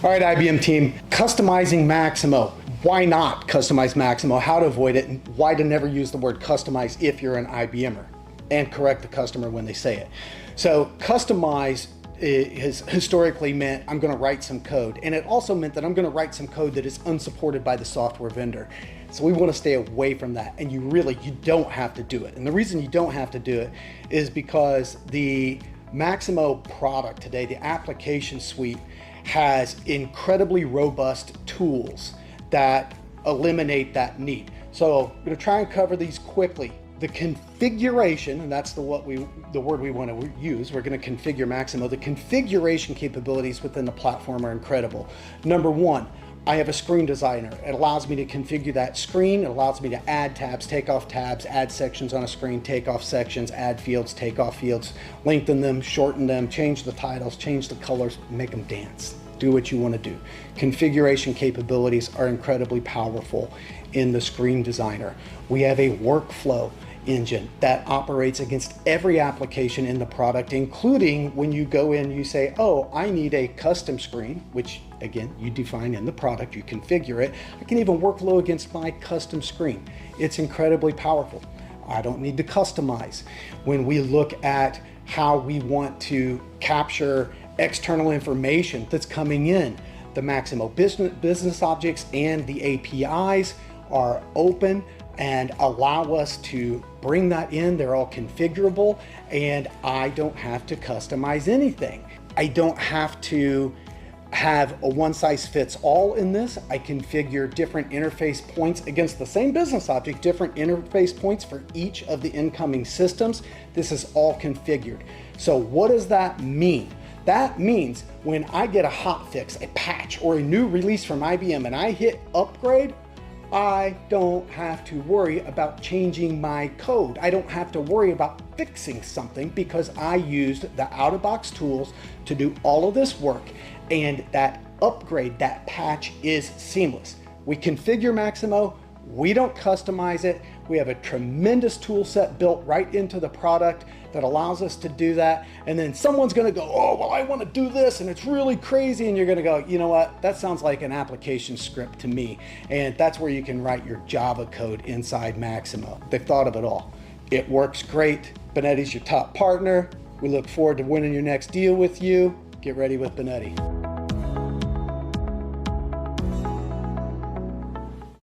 All right, IBM team, customizing Maximo. Why not customize Maximo? How to avoid it, and why to never use the word customize if you're an IBMer, and correct the customer when they say it. So customize has historically meant I'm going to write some code, and it also meant that I'm going to write some code that is unsupported by the software vendor. So we want to stay away from that, and you don't have to do it. And the reason you don't have to do it is because the Maximo product today, the application suite, has incredibly robust tools that eliminate that need. So I'm going to try and cover these quickly. The configuration, and that's the word we want to use. We're going to configure Maximo. The configuration capabilities within the platform are incredible. Number one, I have a screen designer. It allows me to configure that screen. It allows me to add tabs, take off tabs, add sections on a screen, take off sections, add fields, take off fields, lengthen them, shorten them, change the titles, change the colors, make them dance. Do what you want to do. Configuration capabilities are incredibly powerful in the screen designer. We have a workflow engine that operates against every application in the product, including when you go in, you say, oh, I need a custom screen, which again, you define in the product, you configure it. I can even workflow against my custom screen. It's incredibly powerful. I don't need to customize. When we look at how we want to capture external information that's coming in, the Maximo business objects and the APIs are open and allow us to bring that in. They're all configurable, and I don't have to customize anything. I don't have to have a one-size-fits-all in this. I configure different interface points against the same business object, different interface points for each of the incoming systems. This is all configured. So what does that mean? That means when I get a hot fix, a patch, or a new release from IBM and I hit upgrade, I don't have to worry about changing my code. I don't have to worry about fixing something because I used the out-of-box tools to do all of this work, and that upgrade, that patch is seamless. We configure Maximo, we don't customize it. We have a tremendous tool set built right into the product that allows us to do that. And then someone's gonna go, oh, well, I wanna do this and it's really crazy. And you're gonna go, you know what? That sounds like an application script to me. And that's where you can write your Java code inside Maximo. They've thought of it all. It works great. Banetti's your top partner. We look forward to winning your next deal with you. Get ready with Banetti.